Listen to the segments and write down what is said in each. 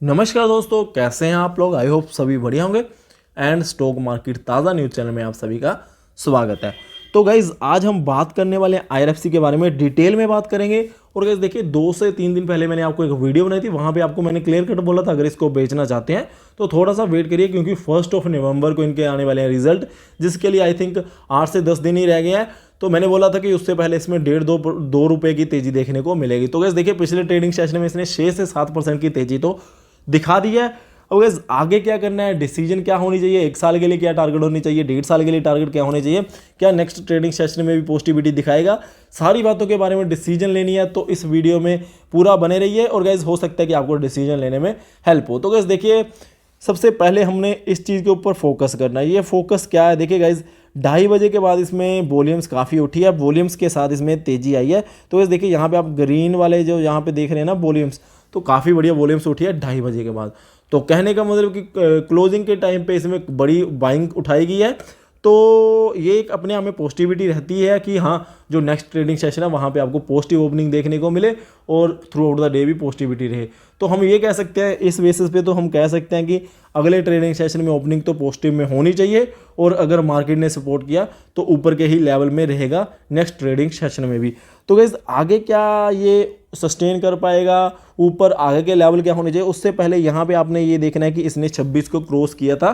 नमस्कार दोस्तों, कैसे हैं आप लोग। आई होप सभी बढ़िया होंगे। एंड स्टॉक मार्केट ताज़ा न्यूज़ चैनल में आप सभी का स्वागत है। तो गाइज़ आज हम बात करने वाले हैं आईआरएफसी के बारे में, डिटेल में बात करेंगे। और गाइज़ देखिए 2 से 3 दिन पहले मैंने आपको एक वीडियो बनाई थी, वहाँ पे आपको मैंने क्लियर कट बोला था अगर इसको बेचना चाहते हैं तो थोड़ा सा वेट करिए, क्योंकि 1 नवंबर को इनके आने वाले हैं रिजल्ट, जिसके लिए आई थिंक 8 से 10 दिन ही रह गए हैं। तो मैंने बोला था कि उससे पहले इसमें 1.5-2 रुपये की तेज़ी देखने को मिलेगी। तो गाइज़ देखिए पिछले ट्रेडिंग सेशन में इसने 6 से 7% की तेज़ी तो दिखा दी है। अब गाइस आगे क्या करना है, डिसीजन क्या होनी चाहिए, 1 साल के लिए क्या टारगेट होनी चाहिए, 1.5 साल के लिए टारगेट क्या होने चाहिए, क्या नेक्स्ट ट्रेडिंग सेशन में भी पॉजिटिविटी दिखाएगा, सारी बातों के बारे में डिसीजन लेनी है तो इस वीडियो में पूरा बने रहिए। और गाइस हो सकता है कि आपको डिसीजन लेने में हेल्प हो। तो गाइस देखिए सबसे पहले हमने इस चीज़ के ऊपर फोकस करना है। ये फोकस क्या है, देखिए गाइज 2:30 बजे के बाद इसमें वॉल्यूम्स काफ़ी उठी है, वॉल्यूम्स के साथ इसमें तेज़ी आई है। तो गाइस देखिए यहाँ पे आप ग्रीन वाले जो यहाँ पे देख रहे हैं ना वॉल्यूम्स, तो काफ़ी बढ़िया वॉल्यूम्स उठी है 2:30 बजे के बाद। तो कहने का मतलब कि क्लोजिंग के टाइम पे इसमें बड़ी बाइंग उठाई गई है। तो ये एक अपने आप में पॉजिटिविटी रहती है कि हाँ जो नेक्स्ट ट्रेडिंग सेशन है वहाँ पे आपको पॉजिटिव ओपनिंग देखने को मिले और थ्रू आउट द डे भी पॉजिटिविटी रहे। तो हम ये कह सकते हैं इस बेसिस पे, तो हम कह सकते हैं कि अगले ट्रेडिंग सेशन में ओपनिंग तो पॉजिटिव में होनी चाहिए, और अगर मार्केट ने सपोर्ट किया तो ऊपर के ही लेवल में रहेगा नेक्स्ट ट्रेडिंग सेशन में भी। तो गाइस आगे क्या ये सस्टेन कर पाएगा, ऊपर आगे के लेवल क्या होने चाहिए, उससे पहले यहाँ पे आपने ये देखना है कि इसने 26 को क्रॉस किया था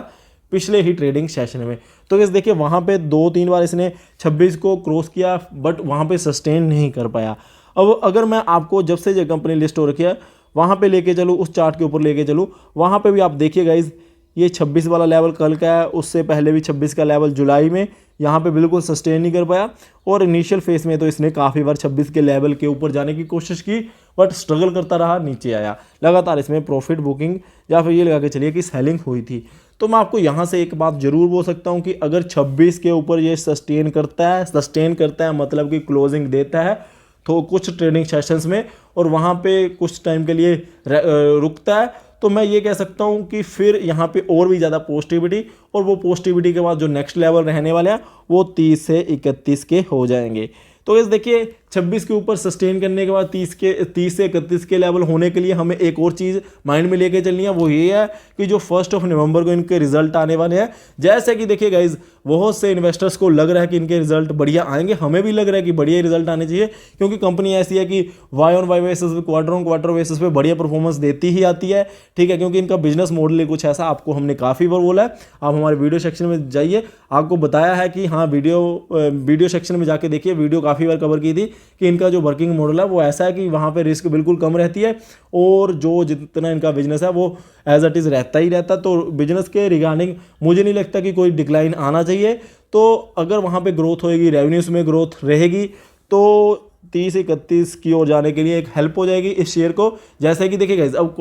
पिछले ही ट्रेडिंग सेशन में। तो गाइस देखिए वहाँ पे 2-3 बार इसने 26 को क्रॉस किया, बट वहाँ पे सस्टेन नहीं कर पाया। अब अगर मैं आपको जब से ये कंपनी लिस्ट हो रखी है वहाँ पे लेके चलूँ, उस चार्ट के ऊपर लेके चलूँ, वहाँ पे भी आप देखिए गाइज ये 26 वाला लेवल कल का है, उससे पहले भी 26 का लेवल जुलाई में यहाँ पे बिल्कुल सस्टेन नहीं कर पाया। और इनिशियल फेस में तो इसने काफ़ी बार 26 के लेवल के ऊपर जाने की कोशिश की, बट स्ट्रगल करता रहा, नीचे आया। लगातार इसमें प्रॉफिट बुकिंग या फिर ये लगा के चलिए कि सेलिंग हुई थी। तो मैं आपको यहाँ से एक बात जरूर बोल सकता हूँ कि अगर 26 के ऊपर ये सस्टेन करता है मतलब कि क्लोजिंग देता है तो कुछ ट्रेडिंग सेशंस में, और वहाँ पे कुछ टाइम के लिए रुकता है, तो मैं ये कह सकता हूँ कि फिर यहाँ पे और भी ज़्यादा पॉजिटिविटी, और वो पॉजिटिविटी के बाद जो नेक्स्ट लेवल रहने वाले हैं वो 30 से 31 के हो जाएंगे। तो इस देखिए 26 के ऊपर सस्टेन करने के बाद 30 से 31 के लेवल होने के लिए हमें एक और चीज़ माइंड में लेके चलनी है, वो ये है कि जो 1 नवंबर को इनके रिजल्ट आने वाले हैं। जैसे कि देखिए गाइज बहुत से इन्वेस्टर्स को लग रहा है कि इनके रिजल्ट बढ़िया आएंगे, हमें भी लग रहा है कि बढ़िया रिजल्ट आने चाहिए, क्योंकि कंपनी ऐसी है कि वाई ऑन वाई बेसिस पे, क्वार्टर ऑन क्वार्टर बेसिस पे बढ़िया परफॉर्मेंस देती ही आती है। ठीक है, क्योंकि इनका बिजनेस मॉडल है कुछ ऐसा, आपको हमने काफ़ी बार बोला है। आप हमारे वीडियो सेक्शन में जाइए, आपको बताया है कि हाँ वीडियो सेक्शन में जाके देखिए, वीडियो काफ़ी बार कवर की थी कि इनका जो वर्किंग मॉडल है वो ऐसा है कि वहाँ पे रिस्क बिल्कुल कम रहती है, और जो जितना इनका बिजनेस है वो एज इट इज़ रहता ही रहता। तो बिजनेस के रिगार्डिंग मुझे नहीं लगता कि कोई डिक्लाइन आना चाहिए। तो अगर वहाँ पे ग्रोथ होएगी, रेवेन्यूज में ग्रोथ रहेगी, तो 30-31 की ओर जाने के लिए एक हेल्प हो जाएगी इस शेयर को। जैसे कि देखिए गाइस अब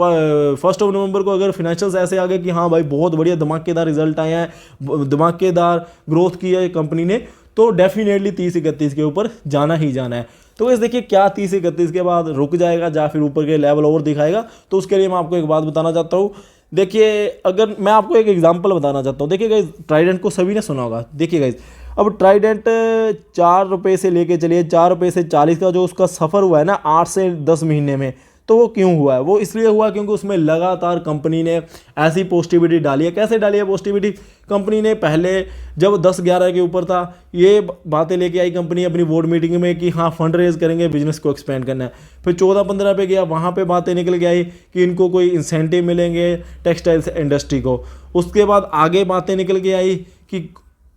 1 नवंबर को अगर फाइनेंशियल्स ऐसे आ गए कि हाँ भाई बहुत बढ़िया धमाकेदार रिजल्ट आए हैं, धमाकेदार ग्रोथ की है कंपनी ने, तो डेफिनेटली 30-31 के ऊपर जाना ही जाना है। तो इस देखिए क्या 30-31 के बाद रुक जाएगा या फिर ऊपर के लेवल और दिखाएगा, तो उसके लिए मैं आपको एक बात बताना चाहता हूँ। देखिए अगर मैं आपको एक एग्जांपल बताना चाहता हूँ, देखिए गाइस ट्राइडेंट को सभी ने सुना होगा। देखिए गाइस अब ट्राइडेंट 4 रुपये से लेके चलिए 4 रुपये से 40 का जो उसका सफ़र हुआ है ना 8 से 10 महीने में, तो वो क्यों हुआ है? वो इसलिए हुआ क्योंकि उसमें लगातार कंपनी ने ऐसी पॉजिटिविटी डाली है। कैसे डाली है पॉजिटिविटी? कंपनी ने पहले जब 10-11 के ऊपर था, ये बातें लेके आई कंपनी अपनी बोर्ड मीटिंग में कि हाँ फंड रेज करेंगे, बिजनेस को एक्सपेंड करना है। फिर 14-15 पे गया, वहाँ पे बातें निकल के आई कि इनको कोई इंसेंटिव मिलेंगे टेक्सटाइल्स इंडस्ट्री को। उसके बाद आगे बातें निकल के आई कि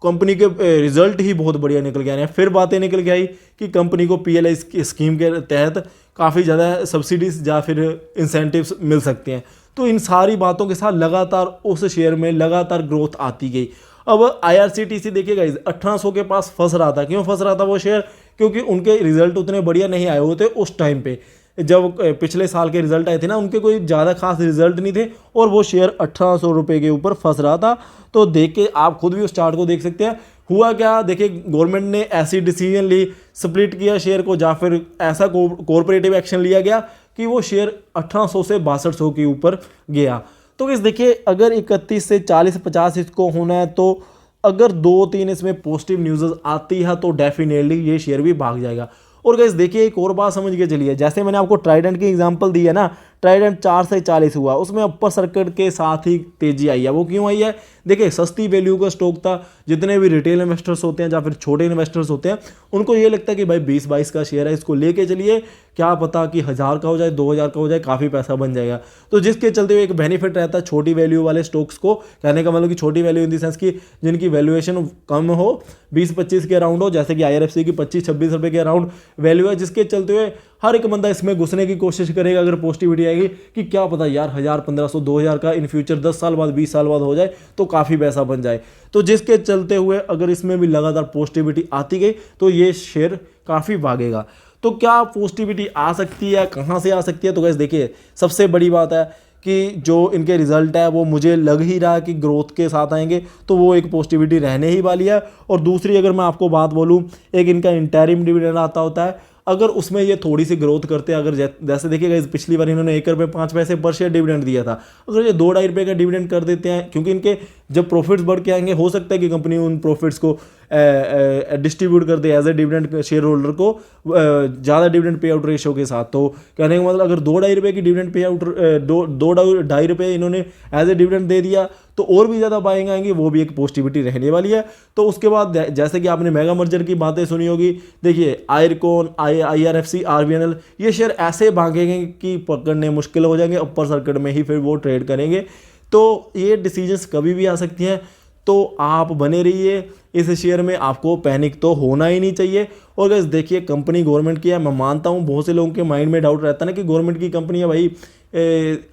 कंपनी के रिजल्ट ही बहुत बढ़िया निकल के आए हैं। फिर बातें निकल के आई कि कंपनी को पीएलआई स्कीम के तहत काफ़ी ज़्यादा सब्सिडीज या फिर इंसेंटिव्स मिल सकते हैं। तो इन सारी बातों के साथ लगातार उस शेयर में लगातार ग्रोथ आती गई। अब आईआरसीटीसी देखिएगा 1800 के पास फंस रहा था। क्यों फंस रहा था वो शेयर? क्योंकि उनके रिजल्ट उतने बढ़िया नहीं आए हुए थे उस टाइम पे। जब पिछले साल के रिजल्ट आए थे ना, उनके कोई ज़्यादा खास रिजल्ट नहीं थे, और वो शेयर 1800 रुपये के ऊपर फंस रहा था। तो देख के आप खुद भी उस चार्ट को देख सकते हैं। हुआ क्या, देखिए गवर्नमेंट ने ऐसी डिसीजन ली, स्प्लिट किया शेयर को, या फिर ऐसा कॉर्पोरेटिव एक्शन लिया गया कि वो शेयर 1800 से 6200 के ऊपर गया। तो इस देखिए अगर 31 से 40-50 इसको होना है, तो अगर 2-3 इसमें पॉजिटिव न्यूज़ आती है तो डेफिनेटली ये शेयर भी भाग जाएगा। और गाइस देखिए एक और बात समझ के चलिए, जैसे मैंने आपको ट्राइडेंट की एग्जांपल दी है ना, ट्राइडेंट 4 से 40 हुआ, उसमें अपर सर्किट के साथ ही तेजी आई है। वो क्यों आई है? देखिए सस्ती वैल्यू का स्टॉक था। जितने भी रिटेल इन्वेस्टर्स होते हैं या फिर छोटे इन्वेस्टर्स होते हैं, उनको ये लगता है कि भाई 20-22 का शेयर है, इसको लेके चलिए, क्या पता कि 1000 का हो जाए, 2000 का हो जाए, काफ़ी पैसा बन जाएगा। तो जिसके चलते हुए एक बेनिफिट रहता है छोटी वैल्यू वाले स्टॉक्स को, कहने का मतलब कि छोटी वैल्यू इन द सेंस की जिनकी वैल्यूएशन कम हो, 20-25 के अराउंड हो, जैसे कि IRFC की 25-26 रुपये के अराउंड वैल्यू है, जिसके चलते हुए हर एक बंदा इसमें घुसने की कोशिश करेगा अगर पॉजिटिविटी आएगी कि क्या पता यार 1000, 1500, 2000 का इन फ्यूचर 10 साल बाद, 20 साल बाद हो जाए तो काफ़ी पैसा बन जाए। तो जिसके चलते हुए अगर इसमें भी लगातार पॉजिटिविटी आती गई तो ये शेयर काफ़ी भागेगा। तो क्या पॉजिटिविटी आ सकती है, कहाँ से आ सकती है? तो गाइस देखिए सबसे बड़ी बात है कि जो इनके रिजल्ट है वो मुझे लग ही रहा है कि ग्रोथ के साथ आएंगे, तो वो एक पॉजिटिविटी रहने ही वाली है। और दूसरी अगर मैं आपको बात बोलूँ, एक इनका इंटरिम डिविडेंड आता होता है, अगर उसमें ये थोड़ी सी ग्रोथ करते हैं, अगर जैसे देखिएगा पिछली बार इन्होंने 1 रुपये 5 पैसे पर शेयर डिविडेंड दिया था, अगर ये 2-2.5 रुपये का डिविडेंड कर देते हैं, क्योंकि इनके जब प्रॉफिट्स बढ़ के आएंगे हो सकता है कि कंपनी उन प्रॉफिट्स को डिस्ट्रीब्यूट कर दे as a dividend share holder को ज़्यादा डिविडेंड पे आउट रेशियो के साथ। तो कहने का मतलब अगर 2-2.5 रुपये की डिविडेंड पे आउट 2-2.5 रुपये इन्होंने एज ए डिविडेंड दे दिया तो और भी ज़्यादा बाइंग आएंगी, वो भी एक पॉजिटिविटी रहने वाली है। तो उसके बाद जैसे कि आपने मेगा मर्जर की बातें सुनी होगी, देखिए आयरकॉन, IRFC, RVNL ये शेयर ऐसे भागेंगे कि पकड़ने मुश्किल हो जाएंगे, अपर सर्किट में ही फिर वो ट्रेड करेंगे। तो ये डिसीजंस कभी भी आ सकती हैं, तो आप बने रहिए इस शेयर में, आपको पैनिक तो होना ही नहीं चाहिए। और गाइस देखिए कंपनी गवर्नमेंट की है, मैं मानता हूँ बहुत से लोगों के माइंड में डाउट रहता है ना कि गवर्नमेंट की कंपनी है भाई,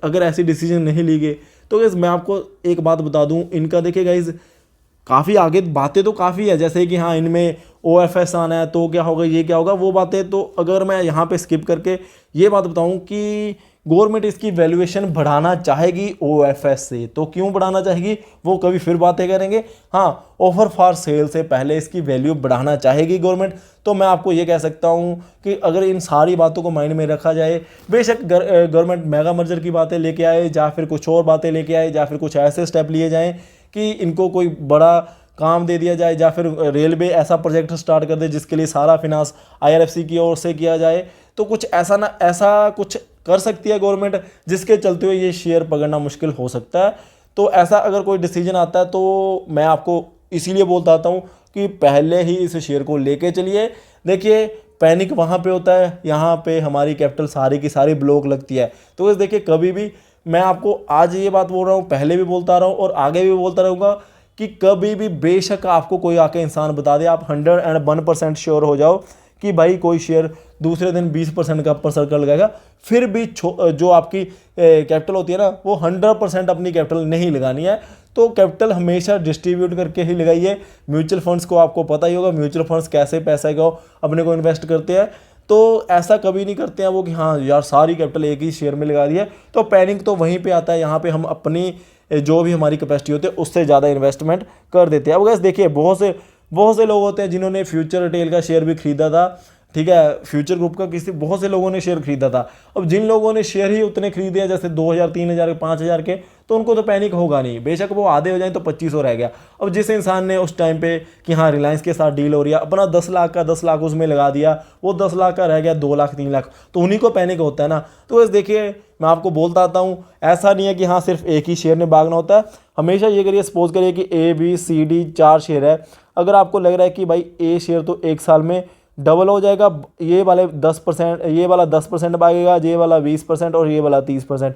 अगर ऐसी डिसीजन नहीं ली गई तो गाइस मैं आपको एक बात बता दूं, इनका देखिए गाइस काफ़ी आगे बातें तो काफ़ी है, जैसे कि हाँ इनमें OFS आना है तो क्या होगा, ये क्या होगा, वो बातें तो अगर मैं यहाँ पे स्किप करके ये बात बताऊँ कि गवर्नमेंट इसकी वैल्यूएशन बढ़ाना चाहेगी OFS से, तो क्यों बढ़ाना चाहेगी वो कभी फिर बातें करेंगे। हाँ, ऑफर फॉर सेल से पहले इसकी वैल्यू बढ़ाना चाहेगी गवर्नमेंट। तो मैं आपको ये कह सकता हूँ कि अगर इन सारी बातों को माइंड में रखा जाए, बेशक गवर्नमेंट मेगा मर्जर की बातें लेके आए या फिर कुछ और बातें लेके आए या फिर कुछ ऐसे स्टेप लिए जाएँ कि इनको कोई बड़ा काम दे दिया जाए या फिर रेलवे ऐसा प्रोजेक्ट स्टार्ट कर दे जिसके लिए सारा फिनांस IRFC की ओर से किया जाए, तो कुछ ऐसा कुछ कर सकती है गवर्नमेंट जिसके चलते हुए ये शेयर पकड़ना मुश्किल हो सकता है। तो ऐसा अगर कोई डिसीजन आता है तो मैं आपको इसीलिए बोलता आता हूँ कि पहले ही इस शेयर को लेके चलिए। देखिए पैनिक वहाँ पे होता है, यहाँ पे हमारी कैपिटल सारी की सारी ब्लॉक लगती है। तो इस देखिए कभी भी मैं आपको आज ये बात बोल रहा हूँ, पहले भी बोलता रहा हूँ और आगे भी बोलता रहूँगा कि कभी भी बेशक आपको कोई आके इंसान बता दे, आप 101% श्योर हो जाओ कि भाई कोई शेयर दूसरे दिन 20% का अपर सर्कल लगाएगा, फिर भी जो आपकी कैपिटल होती है ना वो 100% अपनी कैपिटल नहीं लगानी है। तो कैपिटल हमेशा डिस्ट्रीब्यूट करके ही लगाइए। म्यूचुअल फंड्स को आपको पता ही होगा, म्यूचुअल फंड्स कैसे पैसे को अपने को इन्वेस्ट करते हैं, तो ऐसा कभी नहीं करते हैं वो कि हाँ यार सारी कैपिटल एक ही शेयर में लगा दी है। तो पैनिक तो वहीं पे आता है, यहाँ पे हम अपनी जो भी हमारी कैपेसिटी होती है उससे ज़्यादा इन्वेस्टमेंट कर देते हैं। अब गैस देखिए बहुत से लोग होते हैं जिन्होंने फ्यूचर रिटेल का शेयर भी खरीदा था, ठीक है, फ्यूचर ग्रुप का बहुत से लोगों ने शेयर खरीदा था। अब जिन लोगों ने शेयर ही उतने खरीदे हैं जैसे 2000, 3000, 5000 के, तो उनको तो पैनिक होगा नहीं, बेशक वो आधे हो जाए तो 2500 रह गया। अब जिस इंसान ने उस टाइम पे कि हाँ रिलायंस के साथ डील हो रही है, अपना 10 लाख का 10 लाख उसमें लगा दिया, वो 10 लाख का रह गया 2 लाख 3 लाख, तो उन्हीं को पैनिक होता है ना। तो बस देखिए मैं आपको बोलता आता हूँ, ऐसा नहीं है कि हाँ सिर्फ एक ही शेयर ने भागना होता है। हमेशा ये करिए, सपोज करिए कि ABCD 4 शेयर है, अगर आपको लग रहा है कि भाई A शेयर तो 1 साल में डबल हो जाएगा, ये वाले 10%, ये वाला 10% भागेगा, ये वाला 20% और ये वाला 30%,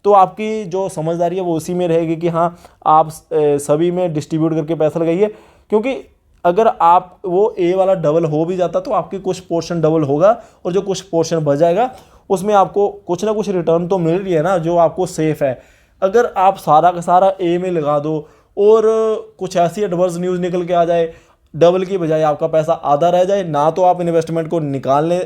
तो आपकी जो समझदारी है वो उसी में रहेगी कि हाँ आप सभी में डिस्ट्रीब्यूट करके पैसा लगाइए। क्योंकि अगर आप वो A वाला डबल हो भी जाता तो आपकी कुछ पोर्शन डबल होगा और जो कुछ पोर्शन बच जाएगा उसमें आपको कुछ ना कुछ रिटर्न तो मिल रही है ना, जो आपको सेफ है। अगर आप सारा का सारा A में लगा दो और कुछ ऐसी एडवर्स न्यूज़ निकल के आ जाए, डबल की बजाय आपका पैसा आधा रह जाए, ना तो आप इन्वेस्टमेंट को निकालने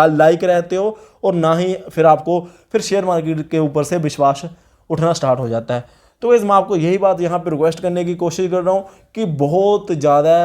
लायक रहते हो और ना ही फिर आपको फिर शेयर मार्केट के ऊपर से विश्वास उठना स्टार्ट हो जाता है। तो इस मैं आपको यही बात यहाँ पे रिक्वेस्ट करने की कोशिश कर रहा हूँ कि बहुत ज़्यादा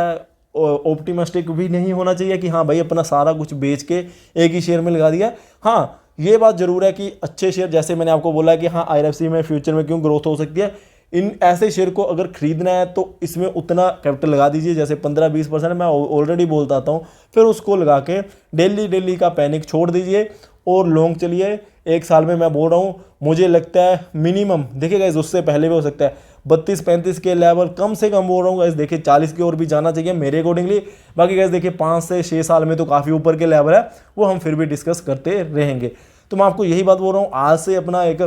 ऑप्टिमिस्टिक भी नहीं होना चाहिए कि हाँ भाई अपना सारा कुछ बेच के एक ही शेयर में लगा दिया। हाँ ये बात ज़रूर है कि अच्छे शेयर, जैसे मैंने आपको बोला कि हाँ IRFC में फ्यूचर में क्यों ग्रोथ हो सकती है, इन ऐसे शेयर को अगर खरीदना है तो इसमें उतना कैपिटल लगा दीजिए, जैसे 15-20% मैं ऑलरेडी बोलता आता हूँ, फिर उसको लगा के डेली का पैनिक छोड़ दीजिए और लॉन्ग चलिए 1 साल में मैं बोल रहा हूँ, मुझे लगता है मिनिमम देखिए गाइस उससे पहले भी हो सकता है 32-35 के लेवल कम से कम बोल रहा हूँ गाइस, देखिए 40 की ओर भी जाना चाहिए मेरे अकॉर्डिंगली। बाकी गाइस देखिए 5 से 6 साल में तो काफ़ी ऊपर के लेवल है, वो हम फिर भी डिस्कस करते रहेंगे। तो मैं आपको यही बात बोल रहा हूँ, आज से अपना एक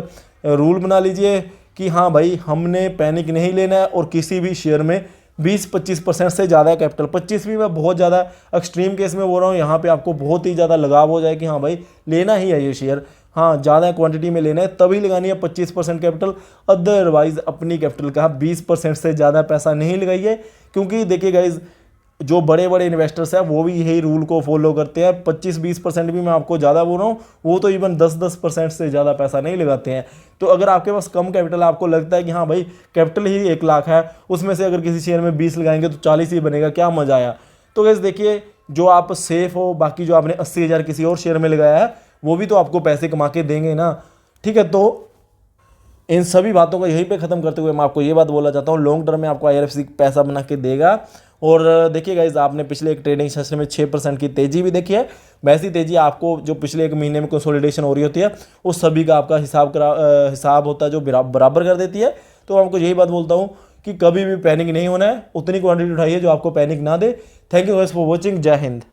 रूल बना लीजिए कि हाँ भाई हमने पैनिक नहीं लेना है और किसी भी शेयर में 20-25% से ज़्यादा कैपिटल, 25 भी मैं बहुत ज़्यादा एक्सट्रीम केस में बोल रहा हूँ, यहाँ पे आपको बहुत ही ज़्यादा लगाव हो जाए कि हाँ भाई लेना ही है ये शेयर, हाँ ज़्यादा क्वांटिटी में लेना है तभी लगानी है 25% कैपिटल, अदरवाइज अपनी कैपिटल का 20% से ज़्यादा पैसा नहीं लगाइए। क्योंकि देखिए गाइज जो बड़े बड़े इन्वेस्टर्स हैं वो भी यही रूल को फॉलो करते हैं, 25-20% भी मैं आपको ज़्यादा बोल रहा हूँ, वो तो इवन 10-10% से ज़्यादा पैसा नहीं लगाते हैं। तो अगर आपके पास कम कैपिटल है, आपको लगता है कि हाँ भाई कैपिटल ही 1 लाख है, उसमें से अगर किसी शेयर में 20 लगाएंगे तो 40 ही बनेगा, क्या मज़ा आया। तो गैस देखिए जो आप सेफ हो, बाकी जो आपने 80,000 किसी और शेयर में लगाया है वो भी तो आपको पैसे कमा के देंगे ना, ठीक है। तो इन सभी बातों को यहीं पे ख़त्म करते हुए मैं आपको ये बात बोलना चाहता हूँ, लॉन्ग टर्म में आपको IRFC पैसा बना के देगा। और देखिए गाइज आपने पिछले एक ट्रेडिंग सेशन में 6% की तेज़ी भी देखी है, वैसी तेज़ी आपको जो पिछले 1 महीने में कंसोलिडेशन हो रही होती है उस सभी का आपका हिसाब होता है जो बराबर कर देती है। तो मैं आपको यही बात बोलता हूँ कि कभी भी पैनिक नहीं होना है, उतनी क्वांटिटी उठाइए जो आपको पैनिक ना दे। Thank you guys for watching, जय हिंद।